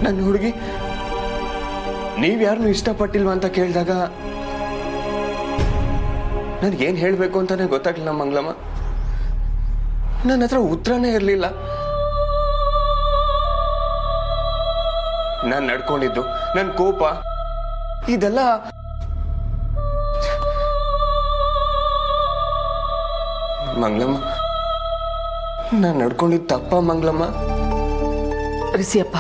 ನನ್ನ ಹುಡುಗಿ ನೀವ್ಯಾರನ್ನೂ ಇಷ್ಟಪಟ್ಟಿಲ್ವಾ ಅಂತ ಕೇಳಿದಾಗ ನನಗೇನು ಹೇಳಬೇಕು ಅಂತಾನೆ ಗೊತ್ತಾಗ್ಲಿಲ್ಲ ಮಂಗಳಮ್ಮ. ನನ್ನ ಹತ್ರ ಉತ್ತರನೇ ಇರಲಿಲ್ಲ. ನಾನು ನಡ್ಕೊಂಡಿದ್ದು, ನನ್ನ ಕೋಪ, ಇದೆಲ್ಲ ಮಂಗಳಮ್ಮ, ನಾನು ನಡ್ಕೊಂಡಿದ್ದು ತಪ್ಪ ಮಂಗಳಮ್ಮ? ರಿಸಿಯಪ್ಪ,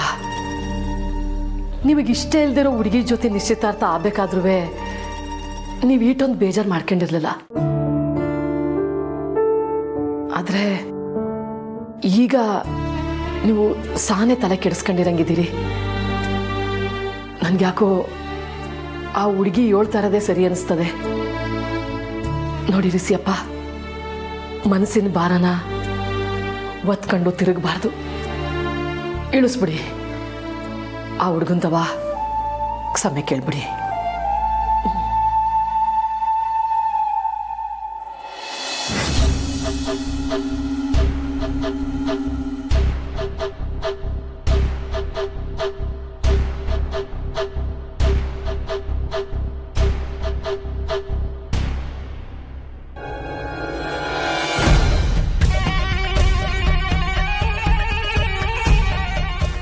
ನಿಮಗಿಷ್ಟ ಇಲ್ದಿರೋ ಹುಡುಗಿ ಜೊತೆ ನಿಶ್ಚಿತಾರ್ಥ ಆಗ್ಬೇಕಾದ್ರೂ ನೀವು ಈಟೊಂದು ಬೇಜಾರು ಮಾಡ್ಕೊಂಡಿರ್ಲಿಲ್ಲ. ಆದರೆ ಈಗ ನೀವು ಸಾನೆ ತಲೆ ಕೆಡಿಸ್ಕೊಂಡಿರಂಗಿದ್ದೀರಿ. ನನ್ಗ್ಯಾಕೋ ಆ ಹುಡುಗಿ ಹೇಳ್ತಾ ಇರೋದೇ ಸರಿ ಅನಿಸ್ತದೆ. ನೋಡಿ ರಿಸಿಯಪ್ಪ, ಮನಸ್ಸಿನ ಭಾರನ ಒತ್ಕೊಂಡು ತಿರುಗಬಾರ್ದು. ಇಳಿಸ್ಬಿಡಿ. ಆ ಹುಡುಗಂತವ ಕ್ಷಮೆ ಕೇಳ್ಬಿಡಿ.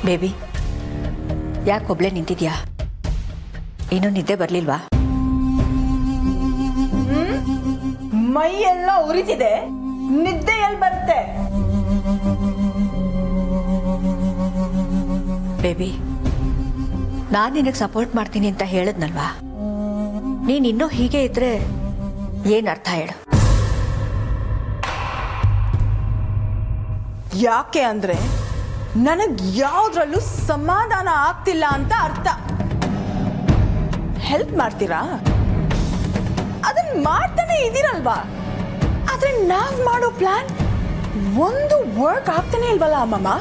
ಬೇಬಿ, ಯಾಕೆ ಒಬ್ಳೆ ನಿಂತಿದ್ಯಾ? ಇನ್ನೂ ನಿದ್ದೆ ಬರ್ಲಿಲ್ವಾ? ಮೈ ಎಲ್ಲ ಉರಿತಿದೆ, ನಿದ್ದೆ ಎಲ್ಲಿ ಬರುತ್ತೆ? ಬೇಬಿ, ನಾನು ನಿನಗೆ ಸಪೋರ್ಟ್ ಮಾಡ್ತೀನಿ ಅಂತ ಹೇಳದ್ನಲ್ವಾ? ನೀನ್ ಇನ್ನೂ ಹೀಗೆ ಇದ್ರೆ ಏನ್ ಅರ್ಥ ಹೇಳು? ಯಾಕೆ ಅಂದ್ರೆ ನನಗ್ ಯಾವ್ದ್ರಲ್ಲೂ ಸಮಾಧಾನ ಆಗ್ತಿಲ್ಲ ಅಂತ ಅರ್ಥ. ಹೆಲ್ಪ್ ಮಾಡ್ತೀರಾ? ಅದನ್ನ ಮಾಡ್ತಾನೆ ಇದೀರಲ್ವಾ? ಆದ್ರೆ ನಾವ್ ಮಾಡೋ ಪ್ಲಾನ್ ಒಂದು ವರ್ಕ್ ಆಗ್ತಾನೆ ಇಲ್ವಲ್ಲ ಅಮ್ಮಮ್ಮ?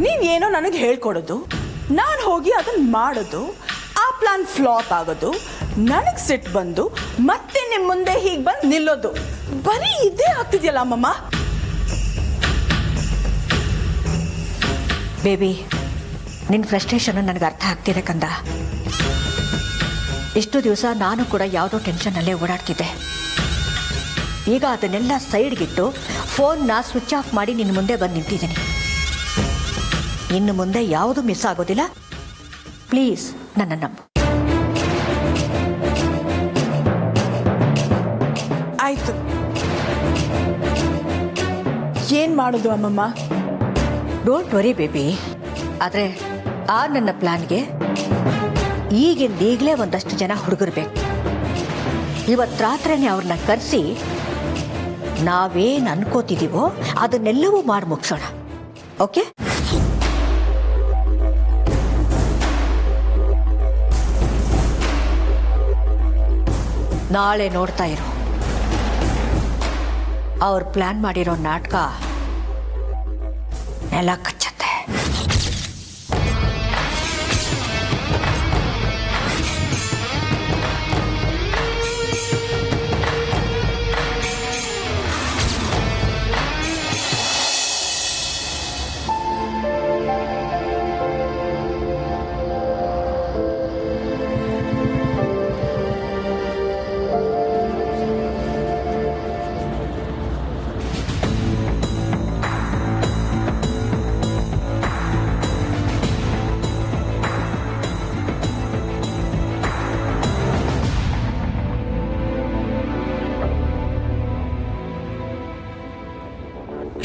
ನೀವೇನೋ ನನಗೆ ಹೇಳ್ಕೊಡೋದು, ನಾನು ಹೋಗಿ ಅದನ್ನ ಮಾಡೋದು, ಆ ಪ್ಲಾನ್ ಫ್ಲಾಪ್ ಆಗೋದು, ನನಗ್ ಸಿಟ್ಟು ಬಂದು ಮತ್ತೆ ನಿಮ್ ಮುಂದೆ ಹೀಗೆ ಬಂದು ನಿಲ್ಲೋದು, ಬರೀ ಇದೇ ಆಗ್ತಿದ್ಯಲ್ಲ ಅಮ್ಮಮ್ಮ. ಬೇಬಿ, ನಿನ್ನ ಫ್ರಸ್ಟ್ರೇಷನ್ ನನಗೆ ಅರ್ಥ ಆಗ್ತಿದೆ ಕಂದ. ಇಷ್ಟು ದಿವಸ ನಾನು ಕೂಡ ಯಾವುದೋ ಟೆನ್ಷನ್ನಲ್ಲೇ ಓಡಾಡ್ತಿದ್ದೆ. ಈಗ ಅದನ್ನೆಲ್ಲ ಸೈಡ್ಗಿಟ್ಟು ಫೋನ್ನ ಸ್ವಿಚ್ ಆಫ್ ಮಾಡಿ ನಿನ್ನ ಮುಂದೆ ಬಂದು ನಿಂತಿದ್ದೀನಿ. ಇನ್ನು ಮುಂದೆ ಯಾವುದು ಮಿಸ್ ಆಗೋದಿಲ್ಲ. ಪ್ಲೀಸ್ ನನ್ನ ನಂಬು. ಆಯ್ತು, ಏನ್ ಮಾಡೋದು ಅಮ್ಮಮ್ಮ? Don't worry baby. ಆದರೆ ಆ ನನ್ನ ಪ್ಲಾನ್ಗೆ ಈಗಿಂದೀಗಲೇ ಒಂದಷ್ಟು ಜನ ಹುಡುಗರು ಬೇಕು. ಇವತ್ತು ರಾತ್ರಿನೇ ಅವ್ರನ್ನ ಕರೆಸಿ ನಾವೇನು ಅನ್ಕೋತಿದ್ದೀವೋ ಅದನ್ನೆಲ್ಲವೂ ಮಾಡಿ ಮುಗಿಸೋಣ. ಓಕೆ? ನಾಳೆ ನೋಡ್ತಾ ಇರು, ಅವ್ರು ಪ್ಲಾನ್ ಮಾಡಿರೋ ನಾಟಕ ನೆಲ ಕಚ್ಚತ್ತೆ.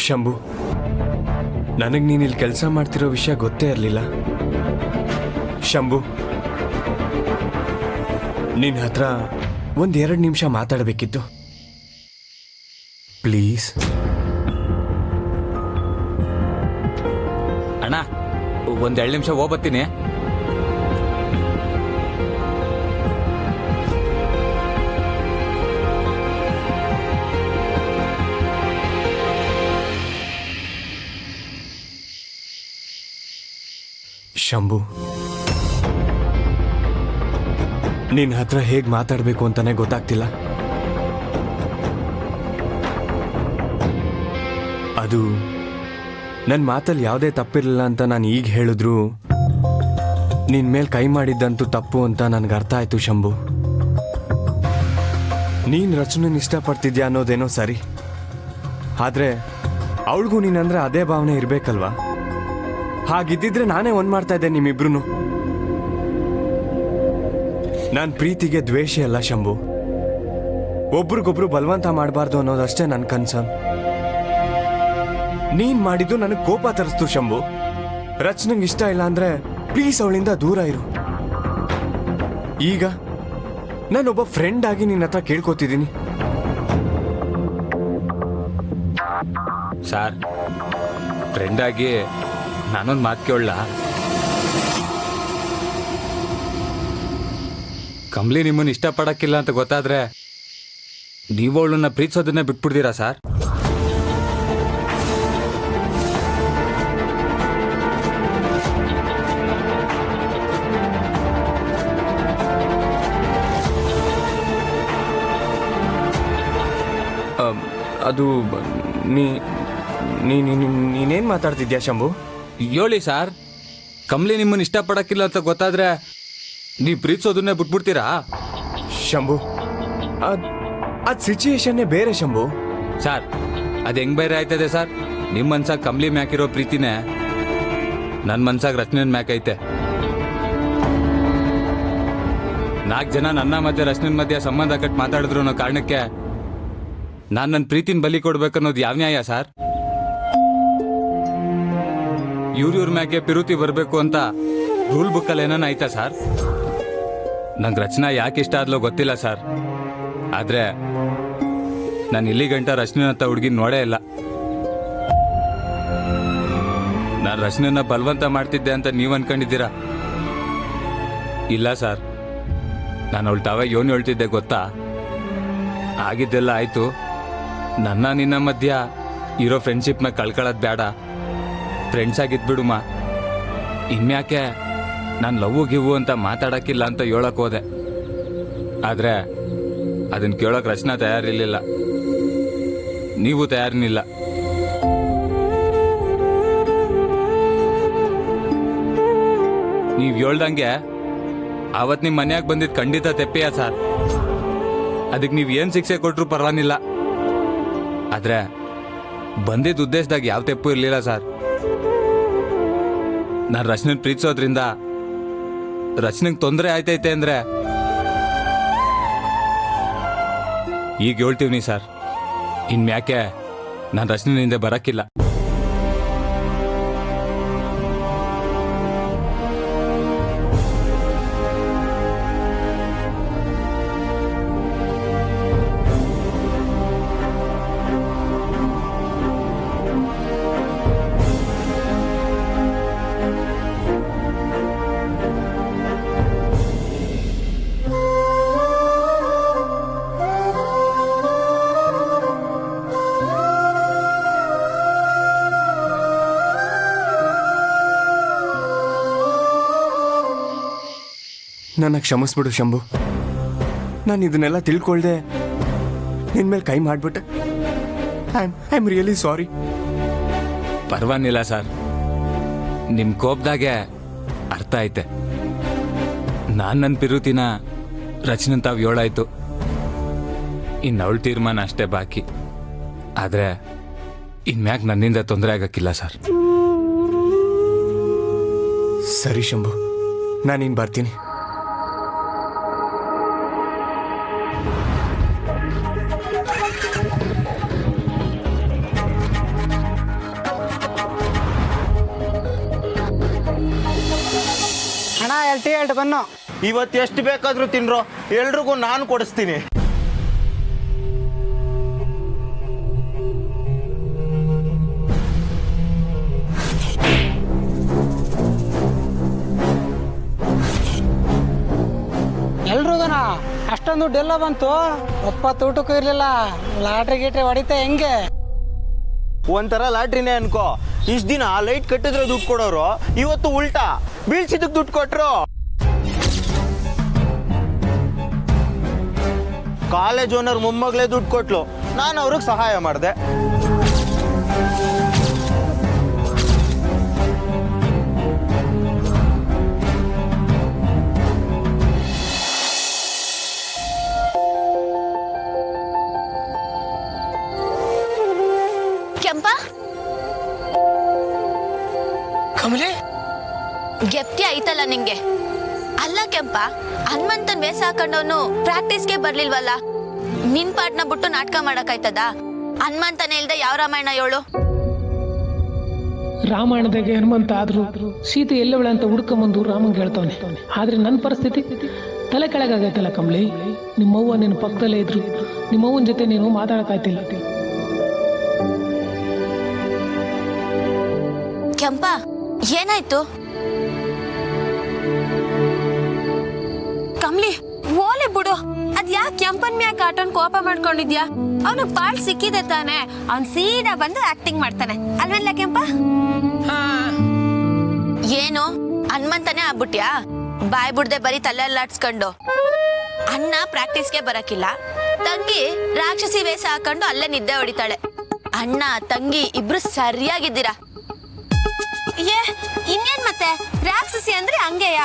ಶಂಭು, ನನಗೆ ನೀನು ಇಲ್ಲಿ ಕೆಲಸ ಮಾಡ್ತಿರೋ ವಿಷಯ ಗೊತ್ತೇ ಇರಲಿಲ್ಲ. ಶಂಭು, ನಿನ್ನ ಹತ್ರ ಒಂದೆರಡು ನಿಮಿಷ ಮಾತಾಡಬೇಕಿತ್ತು. ಪ್ಲೀಸ್. ಅಣ್ಣ, ಒಂದೆರಡು ನಿಮಿಷ ಹೋಗ್ಬತ್ತೀನಿ. ಶಂಭು, ನಿನ್ನ ಹತ್ರ ಹೇಗೆ ಮಾತಾಡಬೇಕು ಅಂತಾನೆ ಗೊತ್ತಾಗ್ತಿಲ್ಲ. ಅದು ನನ್ನ ಮಾತಲ್ಲಿ ಯಾವುದೇ ತಪ್ಪಿರಲಿಲ್ಲ ಅಂತ ನಾನು ಈಗ ಹೇಳಿದ್ರು ನಿನ್ನ ಮೇಲೆ ಕೈ ಮಾಡಿದ್ದಂತೂ ತಪ್ಪು ಅಂತ ನನಗೆ ಅರ್ಥ ಆಯ್ತು ಶಂಭು. ನೀನು ರಚನೆನ ಇಷ್ಟಪಡ್ತಿದ್ಯಾ ಅನ್ನೋದೇನೋ ಸರಿ, ಆದರೆ ಅವಳಿಗೂ ನೀನಂದ್ರೆ ಅದೇ ಭಾವನೆ ಇರಬೇಕಲ್ವಾ? ಹಾಗಿದ್ದಿದ್ರೆ ನಾನೇ ಒಂದು ಮಾಡ್ತಾ ಇದ್ದೆ ನಿಮ್ಮಿಬ್ರು. ನಾನು ಪ್ರೀತಿಗೆ ದ್ವೇಷ ಅಲ್ಲ ಶಂಭು, ಒಬ್ರಿಗೊಬ್ರು ಬಲವಂತ ಮಾಡಬಾರ್ದು ಅನ್ನೋದಷ್ಟೇ ನನ್ನ ಕನ್ಸರ್ನ್. ನೀನ್ ಮಾಡಿದ್ದು ನನಗೆ ಕೋಪ ತರಿಸ್ತು ಶಂಭು. ರಚನೆಗೆ ಇಷ್ಟ ಇಲ್ಲ ಅಂದ್ರೆ ಪ್ಲೀಸ್ ಅವಳಿಂದ ದೂರ ಇರು. ಈಗ ನಾನೊಬ್ಬ ಫ್ರೆಂಡ್ ಆಗಿ ನಿನ್ನ ಹತ್ರ ಕೇಳ್ಕೊತಿದ್ದೀನಿ. ಸರ್, ಫ್ರೆಂಡ್ ಆಗಿ ನಾನೊಂದು ಮಾತು ಕೇಳಲ್ಲ. ಕಮಲಿ ನಿಮ್ಮನ್ನು ಇಷ್ಟಪಡಕ್ಕಿಲ್ಲ ಅಂತ ಗೊತ್ತಾದ್ರೆ ನೀವು ಅವಳನ್ನ ಪ್ರೀತಿಸೋದನ್ನ ಬಿಟ್ಬಿಡ್ತೀರಾ ಸರ್? ಅದು ನೀನೇನ್ ಮಾತಾಡ್ತಿದ್ಯಾ ಶಂಭು? ಹೇಳಿ ಸರ್, ಕಮಲಿ ನಿಮ್ಮನ್ನು ಇಷ್ಟಪಡಕ್ಕಿಲ್ಲ ಅಂತ ಗೊತ್ತಾದ್ರೆ ನೀವು ಪ್ರೀತಿಸೋದನ್ನೇ ಬಿಟ್ಬಿಡ್ತೀರಾ? ಶಂಭು, ಅದ್ ಸಿಚುಯೇಷನ್ನೇ ಬೇರೆ ಶಂಭು. ಸರ್, ಅದು ಹೆಂಗ್ ಬೇರೆ ಆಯ್ತದೆ ಸರ್? ನಿಮ್ಮ ಮನ್ಸಾಗ ಕಮಲಿ ಮ್ಯಾಕಿರೋ ಪ್ರೀತಿನೇ ನನ್ನ ಮನ್ಸಾಗ ರಚನೆನ್ ಮ್ಯಾಕೈತೆ. 4 ಜನ ನನ್ನ ಮತ್ತೆ ರಚನೆನ್ ಮಧ್ಯೆ ಸಂಬಂಧ ಕಟ್ ಮಾತಾಡಿದ್ರು ಅನ್ನೋ ಕಾರಣಕ್ಕೆ ನಾನು ನನ್ನ ಪ್ರೀತಿನ ಬಲಿ ಕೊಡ್ಬೇಕನ್ನೋದು ಯಾವ ನ್ಯಾಯ ಸರ್? ಇವ್ರ ಮ್ಯಾಕೆ ಪಿರುತಿ ಬರಬೇಕು ಅಂತ ರೂಲ್ ಬುಕ್ಕಲ್ಲಿ ಏನಾನ ಆಯ್ತಾ ಸರ್? ನಂಗೆ ರಚನಾ ಯಾಕೆ ಇಷ್ಟ ಆದ್ಲೋ ಗೊತ್ತಿಲ್ಲ ಸರ್, ಆದ್ರೆ ನಾನು ಇಲ್ಲಿ ಗಂಟ ರಚನೆ ಅಂತ ಹುಡುಗಿ ನೋಡೇ ಇಲ್ಲ. ನಾನು ರಚನೆನ ಬಲವಂತ ಮಾಡ್ತಿದ್ದೆ ಅಂತ ನೀವು ಅನ್ಕೊಂಡಿದ್ದೀರಾ? ಇಲ್ಲ ಸರ್, ನಾನು ಅವಳು ತಾವ ಯೋನು ಹೇಳ್ತಿದ್ದೆ ಗೊತ್ತಾ? ಆಗಿದ್ದೆಲ್ಲ ಆಯ್ತು, ನನ್ನ ನಿನ್ನ ಮಧ್ಯ ಇರೋ ಫ್ರೆಂಡ್ಶಿಪ್ನ ಕಳ್ಕೊಳ್ಳೋದು ಬೇಡ, ಫ್ರೆಂಡ್ಸ್ ಆಗಿದ್ಬಿಡುಮ. ಇನ್ಯಾಕೆ ನಾನು ಲವ್ ಗಿವು ಅಂತ ಮಾತಾಡಕ್ಕಿಲ್ಲ ಅಂತ ಹೇಳಕ್ ಹೋದೆ. ಆದ್ರೆ ಅದನ್ನ ಕೇಳೋಕೆ ರಚನಾ ತಯಾರಿರ್ಲಿಲ್ಲ, ನೀವು ತಯಾರಿನಿಲ್ಲ. ನೀವು ಹೇಳ್ದಂಗೆ ಅವತ್ತು ನಿಮ್ಮ ಮನ್ಯಾಗ ಬಂದಿದ್ದು ಖಂಡಿತ ತೆಪ್ಪೆಯ ಸರ್. ಅದಕ್ಕೆ ನೀವು ಏನು ಶಿಕ್ಷೆ ಕೊಟ್ಟರು ಪರವಾಗಿಲ್ಲ, ಆದ್ರೆ ಬಂದಿದ್ದ ಉದ್ದೇಶದಾಗ ಯಾವ ತೆಪ್ಪು ಇರಲಿಲ್ಲ ಸರ್. ನಾನು ರಚನೆನ ಪ್ರೀತಿಸೋದ್ರಿಂದ ರಚನೆಗೆ ತೊಂದರೆ ಆಯ್ತೈತೆ ಅಂದ್ರೆ ಈಗ ಹೇಳ್ತೀವಿ ಸರ್, ಇನ್ಮ್ಯಾಕೆ ನಾನು ರಚನೆಯಿಂದ ಬರಕ್ಕಿಲ್ಲ. ನನ್ನ ಕ್ಷಮಿಸ್ಬಿಡು ಶಂಭು, ನಾನು ಇದನ್ನೆಲ್ಲ ತಿಳ್ಕೊಳ್ದೆ ನಿನ್ನ ಮೇಲೆ ಕೈ ಮಾಡಿಬಿಟ್ಟೆ. I am really sorry. ಪರವಾಗಿಲ್ಲ ಸರ್, ನಿಮ್ಮ ಕೋಪದಾಗೆ ಅರ್ಥ ಐತೆ. ನಾನು ನನ್ನ ಪಿರುತಿನ ರಚನೆ ತಾವು ಹೇಳಾಯ್ತು, ಇನ್ನು ಅವಳ ತೀರ್ಮಾನ ಅಷ್ಟೇ ಬಾಕಿ. ಆದರೆ ಇನ್ಮ್ಯಾಕ್ ನನ್ನಿಂದ ತೊಂದರೆ ಆಗಕ್ಕಿಲ್ಲ ಸರ್. ಸರಿ ಶಂಭು, ನಾನಿನ್ ಬರ್ತೀನಿ. ಅಣ್ಣ 2 ಟೀ 2 ಬನ್ನು. ಇವತ್ತು ಎಷ್ಟು ಬೇಕಾದ್ರೂ ತಿನ್ರೋ, ಎಲ್ರಿಗೂ ನಾನು ಕೊಡಿಸ್ತೀನಿ. ಎಲ್ರಿಗೂನಾ ಅಷ್ಟೊಂದು ದುಡ್ಡೆಲ್ಲ ಬಂತು? 30 ಊಟಕ್ಕೂ ಇರಲಿಲ್ಲ. ಲಾಟ್ರಿ ಗೀಟ್ರಿ ಹೊಡಿತಾ ಹೆಂಗೆ? ಒಂಥರ ಲಾಟ್ರಿನೇ ಅನ್ಕೋ. ಇಷ್ಟು ದಿನ ಲೈಟ್ ಕಟ್ಟಿದ್ರೆ ದುಡ್ಡು ಕೊಡೋರು, ಇವತ್ತು ಉಲ್ಟಾ ಬೀಳ್ಸಿದಕ್ಕೆ ದುಡ್ಡು ಕೊಟ್ರು. ಕಾಲೇಜ್ ಓನರ್ ಮೊಮ್ಮಗಳೇ ದುಡ್ಡು ಕೊಟ್ಲು, ನಾನು ಅವ್ರಿಗೆ ಸಹಾಯ ಮಾಡಿದೆ. ಕಮಲಿ ಗೆಪ್ತಿ ಐತಲ್ಲ ನಿಂಗೆ. ಅಲ್ಲ ಕೆಂಪ, ಹನುಮಂತನ್ ವೇಷ ಹಾಕೊಂಡವನು ಪ್ರಾಕ್ಟೀಸ್ಗೆ ಬರ್ಲಿಲ್ವಲ್ಲ, ನಿನ್ ಪಾಟ್ನ ಬಿಟ್ಟು ನಾಟಕ ಮಾಡಕ್ಕಾಯ್ತದ? ಹನುಮಂತನೇ ಇಲ್ದೆ ಯಾವ ರಾಮಾಯಣ ಹೇಳು? ರಾಮಾಯಣದಾಗೆ ಹನುಮಂತ ಆದ್ರೂ ಸೀತೆ ಎಲ್ಲವಳೆ ಅಂತ ಹುಡ್ಕೊಂಬಂದು ರಾಮಂಗೆ ಹೇಳ್ತಾನೆ. ಆದ್ರೆ ನನ್ನ ಪರಿಸ್ಥಿತಿ ತಲೆ ಕೆಳಗಾಗೈತಲ್ಲ ಕಮಲಿ. ನಿಮ್ಮವ್ವ ನಿನ್ನ ಪಕ್ಕದಲ್ಲೇ ಇದ್ರು, ನಿಮ್ಮವ್ವನ ಜೊತೆ ನೀನು ಮಾತಾಡಕ್ಕಾಯ್ತಿಲ್ಲ. ಕೆಂಪ, ಏನಾಯ್ತು? ಕಮ್ಲಿ ಓಲೆ ಬಿಡು. ಅದ್ ಯಾಕೆ ಕೆಂಪನ್ ಮ್ಯಾಕ್ ಆಟೋನ್ ಕೋಪ ಮಾಡ್ಕೊಂಡಿದ್ಯಾ? ಅವನು ಪಾಲ್ ಸಿಕ್ಕಿದೆ ತಾನೆ, ಅವ್ನ್ ಸೀದಾ ಬಂದು ಆಕ್ಟಿಂಗ್ ಮಾಡ್ತಾನೆ ಅಲ್ವಲ್ಲ ಕೆಂಪ? ಏನು ಹನುಮಂತನೇ ಆಗ್ಬಿಟ್ಯಾ? ಬಾಯ್ ಬಿಡ್ದೆ ಬರೀ ತಲೆ ಅಲ್ಲಾಡ್ಸ್ಕೊಂಡು. ಅಣ್ಣ ಪ್ರಾಕ್ಟೀಸ್ಗೆ ಬರಕಿಲ್ಲ, ತಂಗಿ ರಾಕ್ಷಸಿ ವೇಷ ಹಾಕೊಂಡು ಅಲ್ಲೇ ನಿದ್ದೆ ಹೊಡಿತಾಳೆ. ಅಣ್ಣ ತಂಗಿ ಇಬ್ರು ಸರಿಯಾಗಿದ್ದೀರಾ. ಏ ಇನ್ನೇನ್ ಮತ್ತೆ, ರಾಕ್ಷಸಿ ಅಂದ್ರೆ ಹಂಗೆಯ.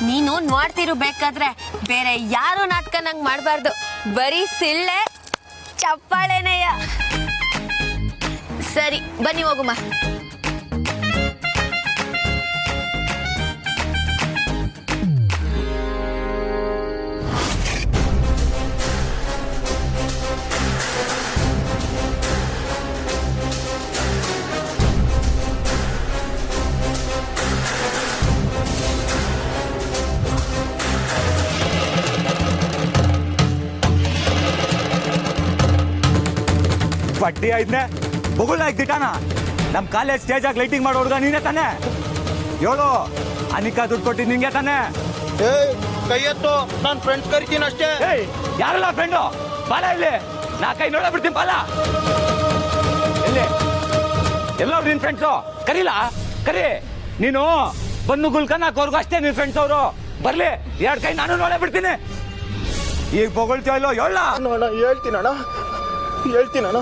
ನೀನು ನೋಡ್ತಿರು ಬೇಕಾದ್ರೆ, ಬೇರೆ ಯಾರು ನಾಟಕ ನಂಗ್ ಮಾಡ್ಬಾರ್ದು. ಬರೀ ಸಿಳ್ಳೆ ಚಪ್ಪಾಳೆನೆಯ. ಸರಿ ಬನ್ನಿ ಹೋಗುಮ. ಬಡ್ಡಿ ಐದ್ನೆ ಬೊಗುಳ ದಿಟಾನ ನಮ್ ಕಾಲೇಜ್ ಸ್ಟೇಜ್ ಆಗಿ ಲೈಟಿಂಗ್ ಮಾಡೋ ಹುಡುಗ ನೀನೇ ತಾನೆ? ಹೇಳು, ಅನಿಕಾ ದುಡ್ಡು ಕೊಟ್ಟಿದ್ದು ನಿಂಗೆ ತಾನೆ? ಕೈ ಎತ್ತು, ನಾನು ಫ್ರೆಂಡ್ಸ್ ಕರಿತೀನಿ ಅಷ್ಟೇ. ಏಯ್, ಯಾರಲ್ಲ ಫ್ರೆಂಡು? ಬಾಲ ಇಲ್ಲಿ, ನಾ ಕೈ ನೋಡ ಬಿಡ್ತೀನಿ. ಬಾಲ ಎಲ್ಲಿ? ಎಲ್ಲವ್ರು ನಿನ್ ಫ್ರೆಂಡ್ಸು? ಕರೀಲಾ? ಕರಿ. ನೀನು ಬಂದು ಗುಲ್ಕನ್ ಹಾಕೋರ್ಗು ಅಷ್ಟೇ ನಿನ್ ಫ್ರೆಂಡ್ಸ್ ಅವರು. ಬರ್ಲಿ, ಎರಡು ಕೈ ನಾನು ನೋಡೇ ಬಿಡ್ತೀನಿ. ಈಗ ಬೊಗಳ್ತೀವ ಇಲ್ಲೋ ಹೇಳ? ಹೇಳ್ತೀನಣ್ಣ.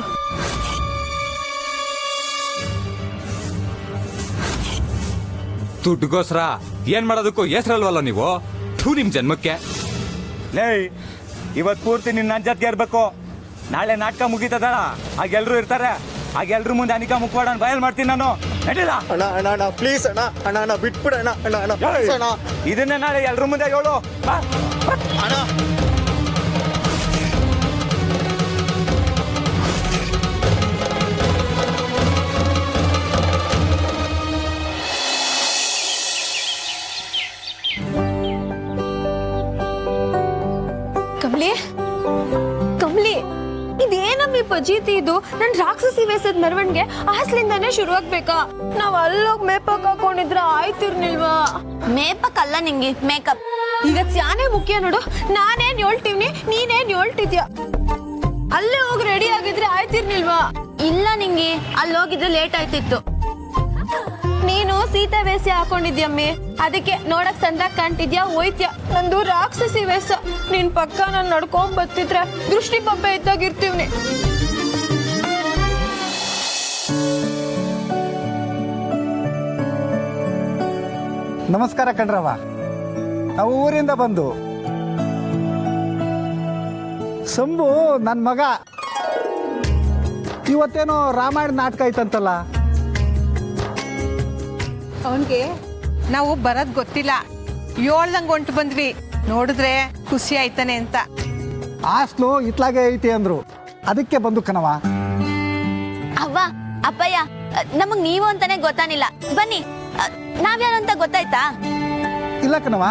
ದುಡ್ಡುಗೋಸ್ಕರ ಏನ್ ಮಾಡೋದಕ್ಕೂ ಹೆಸರಲ್ವಲ್ಲ ನೀವು? ಥೂ ನಿಮ್ ಜನ್ಮಕ್ಕೆ. ಲೇ, ಇವತ್ ಪೂರ್ತಿ ನಿನ್ನ ನನ್ನ ಜೊತೆಗೆ ಇರ್ಬೇಕು. ನಾಳೆ ನಾಟಕ ಮುಗೀತದಲ್ಲ, ಆಗ ಎಲ್ರು ಇರ್ತಾರೆ. ಆಗ ಎಲ್ರು ಮುಂದೆ ಅನಿಕಾ ಮುಖವಾಡ ಬಯಲ್ ಮಾಡ್ತೀನಿ ನಾನು. ನಡೀಲ ಅಣ್ಣ ಪ್ಲೀಸ್ ಅಣ್ಣ ಬಿಟ್ಬಿಡಣ್ಣ. ಇದನ್ನೇ ನಾಳೆ ಎಲ್ರು ಮುಂದೆ ಹೇಳು. ಅಣ್ಣ ಕಮ್ಲಿ, ಕಮ್ಲಿ, ಇದೇನಮ್ಮಿ ಪಜೀತಿ ಇದು? ನನ್ ರಾಕ್ಷಸಿ ವೇಷದ ಮೆರವಣಿಗೆ ಹಾಸ್ಲಿಂದಾನೇ ಶುರುವಾಗ್ಬೇಕಾ? ನಾವ್ ಅಲ್ಲೋಗ್ ಮೇಪಕ್ ಹಾಕೊಂಡಿದ್ರ ಆಯ್ತಿರ್ನಿಲ್ವಾ? ಮೇಪಕ್ ಅಲ್ಲ ನಿಂಗೆ, ಮೇಕಪ್. ಈಗ ಚಾನೆ ಮುಖ್ಯ ನೋಡು. ನಾನೇನ್ ಹೇಳ್ತೀವ್ನಿ, ನೀನೇನ್ ಹೇಳ್ತಿದ್ಯಾ? ಅಲ್ಲೇ ಹೋಗಿ ರೆಡಿ ಆಗಿದ್ರೆ ಆಯ್ತಿರ್ನಿಲ್ವಾ? ಇಲ್ಲ ನಿಂಗೆ, ಅಲ್ಲಿ ಹೋಗಿದ್ರೆ ಲೇಟ್ ಆಯ್ತಿತ್ತು. ನೀನು ಸೀತಾ ವೇಷ ಹಾಕೊಂಡಿದ್ಯಮ್ಮಿ, ಅದಕ್ಕೆ ನೋಡಕ್ ಸಂದಾಗ ಕಾಣ್ತಿದ್ಯಾ, ಹೋಯ್ತ್ಯಾ. ನಂದು ರಾಕ್ಷಸಿ ವೇಷ. ನಿನ್ ಪಕ್ಕ ನಾನು ನಡ್ಕೊಂಡ್ ಬತ್ತಿದ್ರೆ ದೃಷ್ಟಿ ಪಬ್ಬೆ ಇದ್ದಾಗಿರ್ತೀವ್ನಿ. ನಮಸ್ಕಾರ ಕಣ್ರವ. ನಾವು ಊರಿಂದ ಬಂದು ಸಂಭು ನನ್ನ ಮಗ ಇವತ್ತೇನೋ ರಾಮಾಯಣ ನಾಟಕ ಐತಂತಲ್ಲ. ಅವನ್ಗೆ ನಾವು ಬರೋದ್ ಗೊತ್ತಿಲ್ಲ, ಹೇಳ್ದಂಗೆ ಹೊಂಟು ಬಂದ್ವಿ. ನೋಡಿದ್ರೆ ಖುಷಿ ಆಯ್ತಾನೆ ಅಂತ. ಹಾಸ್ಟ್ಲು ಇತ್ಲಾಗೆ ಐತಿ ಅಂದ್ರು, ಅದಕ್ಕೆ ಬಂದು ಕಣವ. ಅವ್ವ, ಅಪ್ಪಯ್ಯ, ನಮಗ್ ನೀವು ಅಂತಾನೆ ಗೊತ್ತಾನಿಲ್ಲ. ಬನ್ನಿ, ನಾವ್ಯಾರು ಅಂತ ಗೊತ್ತಾಯ್ತಾ? ಇಲ್ಲ ಕಣವ.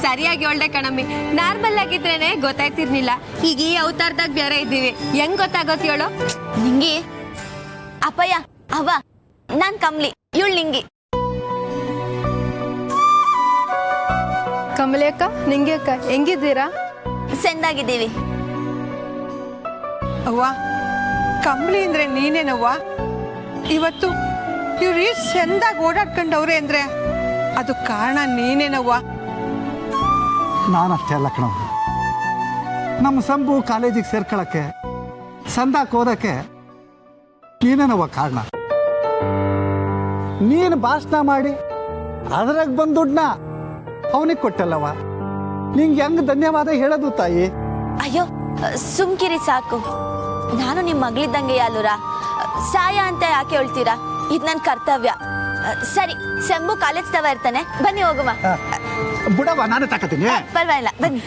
ಸರಿಯಾಗಿ ಹೇಳ್ದೆ ಕಣಮ್ಮಿ. ನಾರ್ಮಲ್ ಆಗಿದ್ರೇನೆ ಗೊತ್ತಾಯ್ತಿರ್ನಿಲ್ಲ. ಈಗ ಈ ಅವತಾರದಾಗ ಬೇರೆ ಇದ್ದೀವಿ, ಹೆಂಗ್ ಗೊತ್ತಾಗೋತ್ ಹೇಳು? ನಿಂಗಿ. ಅಪ್ಪಯ್ಯ, ಅವ್ವ, ನಾನ್ ಕಮ್ಲಿ, ಇವಳು ನಿಂಗಿ. ಕಮಲಿ ಅಕ್ಕ, ನಿಂಗೆ ಅಕ್ಕ, ಹೆಂಗಿದ್ದೀರಾ? ಸೆಂದಾಗಿದ್ದೀವಿ. ಅವ್ವ, ಕಂಬ್ಳಿ ಅಂದ್ರೆ ನೀನೇನವ್ವ? ಇವತ್ತು ಇವ್ರು ಈ ಚಂದಾಗಿ ಓಡಾಡ್ಕೊಂಡವ್ರೆ ಅಂದ್ರೆ ಅದು ಕಾರಣ ನೀನೇನವ್ವ? ನಾನಷ್ಟೇ ಅಲ್ಲ ಕಣವ. ನಮ್ಮ ಸಂಭು ಕಾಲೇಜಿಗೆ ಸೇರ್ಕೊಳಕ್ಕೆ, ಸಂದಾಕ್ ಓದಕ್ಕೆ ನೀನೇನವ ಕಾರಣ. ನೀನು ಭಾಷಣ ಮಾಡಿ ಅದ್ರಾಗ ಬಂದು ದುಡ್ಡನ್ನ ಅವನಿಗೆ ಕೊಟ್ಟಲ್ಲವ. ನಿಂಗೆ ಹೆಂಗ್ ಧನ್ಯವಾದ ಹೇಳೋದು ತಾಯಿ? ಅಯ್ಯೋ, ಸುಮ್ಕಿರಿ ಸಾಕು. ನಾನು ನಿಮ್ ಮಗಳಿದ್ದಂಗೆ ಅಲ್ಲೂರ. ಸಾಯ ಅಂತ ಯಾಕೆ ಹೇಳ್ತೀರಾ? ಇದು ನನ್ನ ಕರ್ತವ್ಯ. ಸರಿ, ಶಂಭು ಕಾಲೇಜ್ ತವ ಇರ್ತಾನೆ, ಬನ್ನಿ ಹೋಗುವ. ಬಿಡವ, ನಾನು ತಕತೀನಿ. ಪರವಾಗಿಲ್ಲ, ಬನ್ನಿ.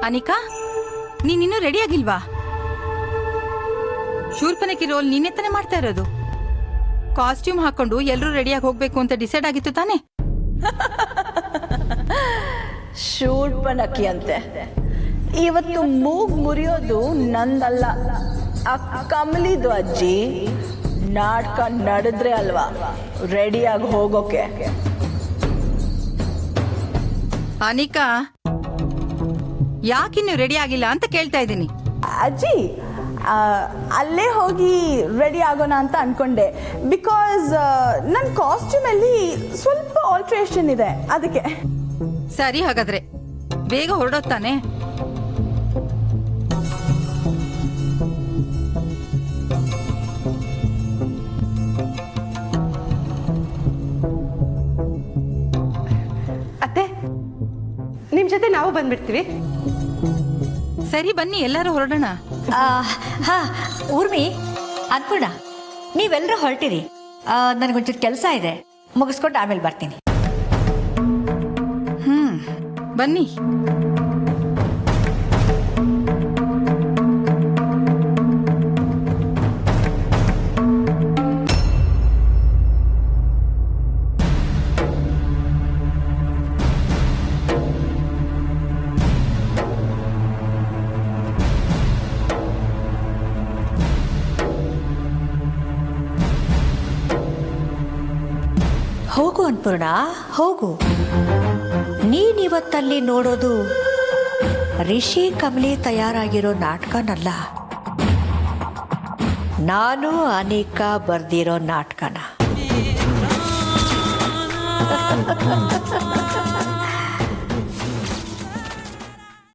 ಅನಿಕಾ, ನೀನಿನ್ನೂ ರೆಡಿ ಆಗಿಲ್ವಾ? ಶೂರ್ಪನಖಿ ರೋಲ್ ನೀನೇ ತಾನೇ ಮಾಡ್ತಾ ಇರೋದು. ಕಾಸ್ಟ್ಯೂಮ್ ಹಾಕೊಂಡು ಎಲ್ಲರೂ ರೆಡಿಯಾಗಿ ಹೋಗ್ಬೇಕು ಅಂತ ಡಿಸೈಡ್ ಆಗಿತ್ತು ತಾನೇ? ಶೂರ್ಪನಖಿ ಅಂತೆ. ಇವತ್ತು ಮೂಗ್ ಮುರಿಯೋದು ನಂದಲ್ಲ, ಆ ಕಮಲಿದು ಅಜ್ಜಿ. ನಾಟಕ ನಡೆದ್ರೆ ಅಲ್ವಾ ರೆಡಿಯಾಗಿ ಹೋಗೋಕೆ. ಅನಿಕಾ, ಯಾಕಿನ್ನು ರೆಡಿ ಆಗಿಲ್ಲ ಅಂತ ಕೇಳ್ತಾ ಇದ್ದೀನಿ. ಅಜ್ಜಿ, ಅಲ್ಲೇ ಹೋಗಿ ರೆಡಿ ಆಗೋಣ ಅಂತ ಅನ್ಕೊಂಡೆ. ಬಿಕಾಸ್ ನನ್ನ ಕಾಸ್ಟ್ಯೂಮಲ್ಲಿ ಸ್ವಲ್ಪ ಆಲ್ಟ್ರೇಷನ್ ಇದೆ, ಅದಕ್ಕೆ. ಸರಿ, ಹಾಗಾದ್ರೆ ಬೇಗ ಹೊರಡೋತ್ತಾನೆ. ಅತ್ತೆ, ನಿಮ್ ಜೊತೆ ನಾವು ಬಂದ್ಬಿಡ್ತೀವಿ. ಸರಿ, ಬನ್ನಿ ಎಲ್ಲರೂ ಹೊರಡೋಣ. ಹಾ, ಊರ್ಮಿ, ಅನ್ಪೂರ್ಣ, ನೀವೆಲ್ಲರೂ ಹೊರಟಿರಿ. ನನಗೊಂಚೂರು ಕೆಲಸ ಇದೆ, ಮುಗಿಸ್ಕೊಂಡು ಆಮೇಲೆ ಬರ್ತೀನಿ. ಬನ್ನಿ. ಹೋಗು ಅನ್ಪೂರ್ಣ, ಹೋಗು. ನೀನಿವತ್ತಲ್ಲಿ ನೋಡೋದು ರಿಷಿ ಕಮಲಿ ತಯಾರಾಗಿರೋ ನಾಟಕನಲ್ಲ, ನಾನು ಅನಿಕಾ ಬರ್ದಿರೋ ನಾಟಕನ.